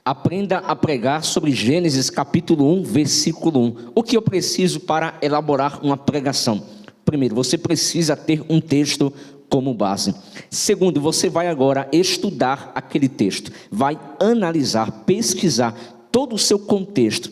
Aprenda a pregar sobre Gênesis capítulo 1, versículo 1. O que eu preciso para elaborar uma pregação? Primeiro, você precisa ter um texto como base. Segundo, você vai agora estudar aquele texto, vai analisar, pesquisar todo o seu contexto.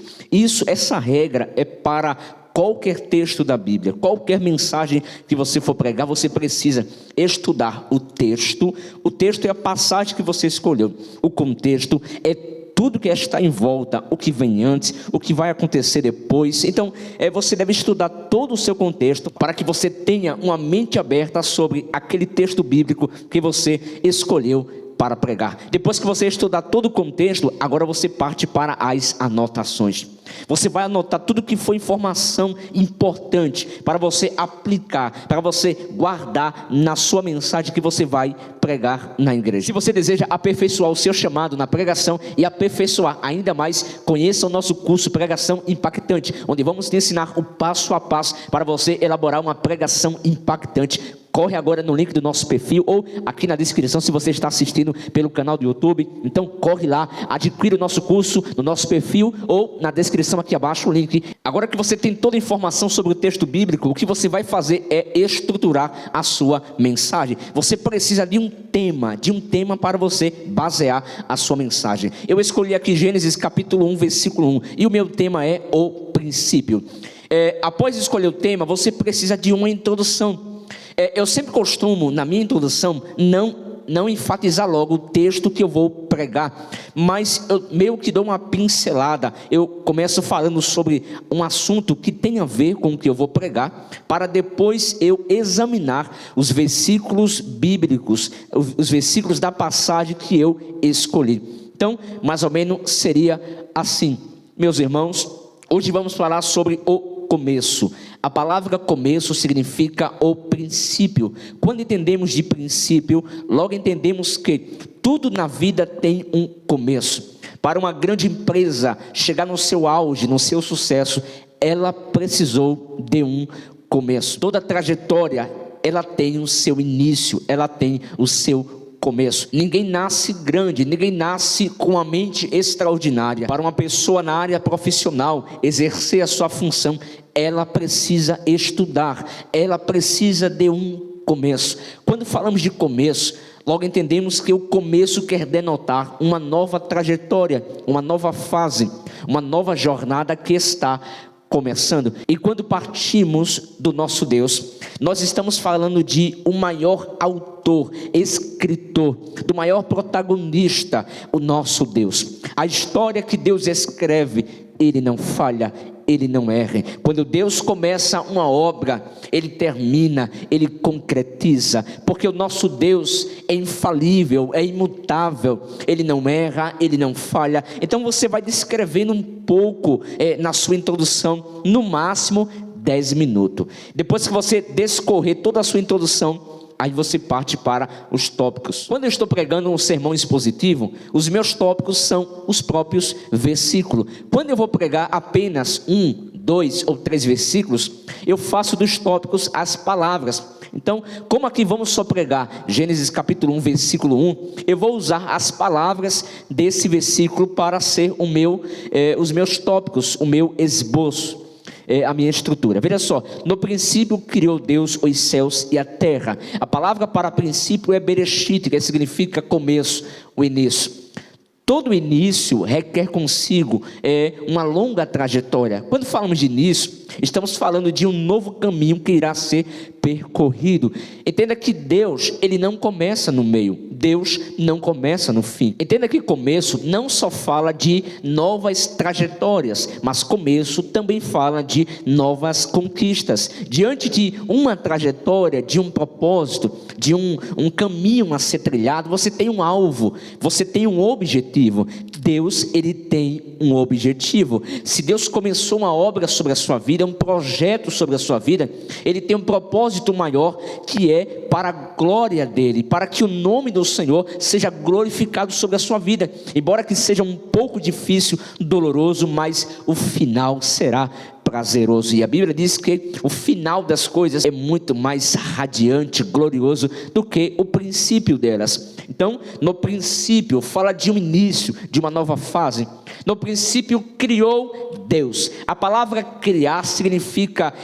Essa regra é para qualquer texto da Bíblia, qualquer mensagem que você for pregar, você precisa estudar o texto. O texto é a passagem que você escolheu. O contexto é tudo que está em volta, o que vem antes, o que vai acontecer depois. Então, você deve estudar todo o seu contexto para que você tenha uma mente aberta sobre aquele texto bíblico que você escolheu para pregar. Depois que você estudar todo o contexto, agora você parte para as anotações. Você vai anotar tudo que foi informação importante para você aplicar, para você guardar na sua mensagem que você vai pregar na igreja. Se você deseja aperfeiçoar o seu chamado na pregação e aperfeiçoar ainda mais, conheça o nosso curso Pregação Impactante, onde vamos te ensinar o passo a passo para você elaborar uma pregação impactante. Corre agora no link do nosso perfil ou aqui na descrição se você está assistindo pelo canal do YouTube. Então corre lá, adquira o nosso curso no nosso perfil ou na descrição aqui abaixo o link. Agora que você tem toda a informação sobre o texto bíblico, o que você vai fazer é estruturar a sua mensagem. Você precisa de um tema para você basear a sua mensagem. Eu escolhi aqui Gênesis capítulo 1, versículo 1 e o meu tema é o princípio. Após escolher o tema, você precisa de uma introdução. Eu sempre costumo, na minha introdução, não enfatizar logo o texto que eu vou pregar, mas eu meio que dou uma pincelada. Eu começo falando sobre um assunto que tem a ver com o que eu vou pregar, para depois eu examinar os versículos bíblicos, os versículos da passagem que eu escolhi. Então, mais ou menos seria assim. Meus irmãos, hoje vamos falar sobre o começo. A palavra começo significa o princípio. Quando entendemos de princípio, logo entendemos que tudo na vida tem um começo. Para uma grande empresa chegar no seu auge, no seu sucesso, ela precisou de um começo. Toda trajetória, ela tem o seu início, ela tem o seu começo. Ninguém nasce grande, ninguém nasce com uma mente extraordinária. Para uma pessoa na área profissional exercer a sua função, ela precisa estudar, ela precisa de um começo. Quando falamos de começo, logo entendemos que o começo quer denotar uma nova trajetória, uma nova fase, uma nova jornada que está começando. E quando partimos do nosso Deus, nós estamos falando de o maior autor, escritor, do maior protagonista, o nosso Deus. A história que Deus escreve, Ele não falha, Ele não erra. Quando Deus começa uma obra, Ele termina, Ele concretiza, porque o nosso Deus é infalível, é imutável, Ele não erra, Ele não falha. Então você vai descrevendo um pouco na sua introdução, no máximo 10 minutos. Depois que você descorrer toda a sua introdução, aí você parte para os tópicos. Quando eu estou pregando um sermão expositivo, os meus tópicos são os próprios versículos. Quando eu vou pregar apenas 1, 2 ou 3 versículos, eu faço dos tópicos as palavras. Então, como aqui vamos só pregar Gênesis capítulo 1, versículo 1, eu vou usar as palavras desse versículo para ser os meus tópicos, o meu esboço. A minha estrutura. Veja só, no princípio criou Deus os céus e a terra. A palavra para princípio é Bereshit, que significa começo, o início. Todo início requer consigo uma longa trajetória. Quando falamos de início, estamos falando de um novo caminho que irá ser percorrido. Entenda que Deus, Ele não começa no meio. Deus não começa no fim. Entenda que começo não só fala de novas trajetórias, mas começo também fala de novas conquistas. Diante de uma trajetória, de um propósito, de um caminho a ser trilhado, você tem um alvo, você tem um objetivo. Deus, Ele tem um objetivo. Se Deus começou uma obra sobre a sua vida, um projeto sobre a sua vida, Ele tem um propósito maior, que é para a glória dEle, para que o nome do Senhor seja glorificado sobre a sua vida. Embora que seja um pouco difícil, doloroso, mas o final será prazeroso. E a Bíblia diz que o final das coisas é muito mais radiante, glorioso do que o princípio delas. Então, no princípio, fala de um início, de uma nova fase. No princípio, criou Deus. A palavra criar significa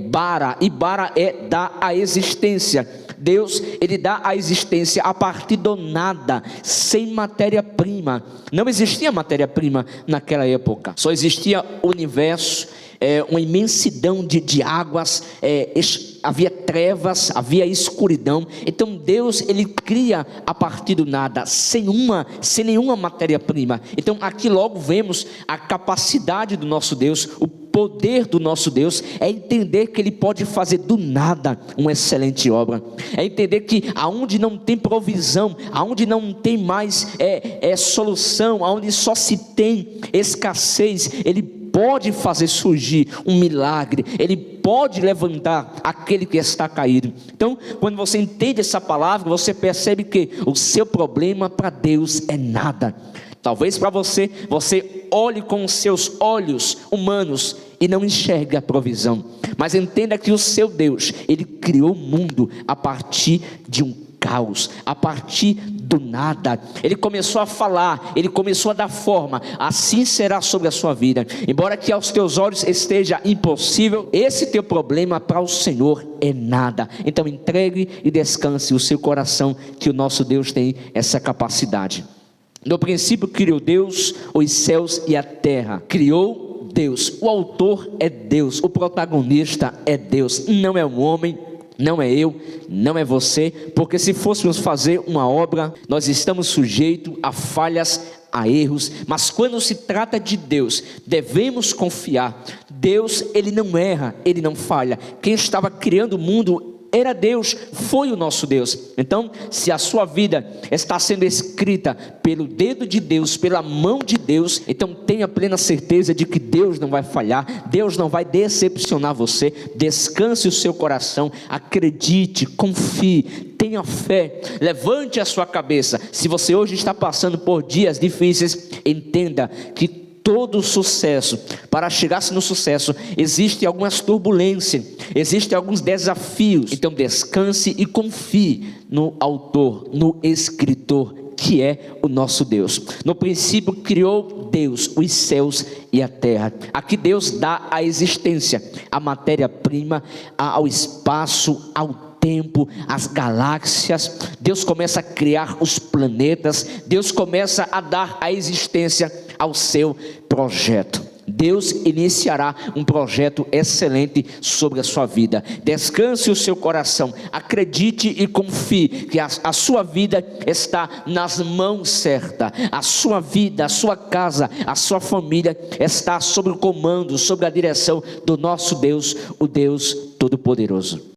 bara, e bara é dar a existência. Deus, ele dá a existência a partir do nada, sem matéria-prima. Não existia matéria-prima naquela época, só existia o universo, uma imensidão de águas, havia trevas, havia escuridão. Então Deus, ele cria a partir do nada, sem nenhuma matéria-prima. Então aqui logo vemos a capacidade do nosso Deus, o poder do nosso Deus, é entender que ele pode fazer do nada uma excelente obra, é entender que aonde não tem provisão, aonde não tem mais solução, aonde só se tem escassez, ele pode fazer surgir um milagre, ele pode levantar aquele que está caído. Então, quando você entende essa palavra, você percebe que o seu problema para Deus é nada. Talvez para você olhe com os seus olhos humanos e não enxergue a provisão, mas entenda que o seu Deus, ele criou o mundo a partir de um caos, a partir do nada. Ele começou a falar, ele começou a dar forma. Assim será sobre a sua vida. Embora que aos teus olhos esteja impossível, esse teu problema para o Senhor é nada. Então entregue e descanse o seu coração, que o nosso Deus tem essa capacidade. No princípio criou Deus os céus e a terra. Criou Deus. O autor é Deus, o protagonista é Deus, não é um homem, não é eu, não é você, porque se fôssemos fazer uma obra, nós estamos sujeitos a falhas, a erros, mas quando se trata de Deus, devemos confiar. Deus, ele não erra, ele não falha. Quem estava criando o mundo era Deus, foi o nosso Deus. Então, se a sua vida está sendo escrita pelo dedo de Deus, pela mão de Deus, então tenha plena certeza de que Deus não vai falhar, Deus não vai decepcionar você. Descanse o seu coração, acredite, confie, tenha fé, levante a sua cabeça. Se você hoje está passando por dias difíceis, entenda que todo sucesso, para chegar-se no sucesso, existem algumas turbulências, existem alguns desafios. Então descanse e confie no autor, no escritor, que é o nosso Deus. No princípio criou Deus os céus e a terra. Aqui Deus dá a existência, a matéria-prima, ao espaço, ao tempo, as galáxias. Deus começa a criar os planetas, Deus começa a dar a existência ao seu projeto. Deus iniciará um projeto excelente sobre a sua vida. Descanse o seu coração, acredite e confie que a sua vida está nas mãos certas. A sua vida, a sua casa, a sua família está sob o comando, sob a direção do nosso Deus, o Deus Todo-Poderoso.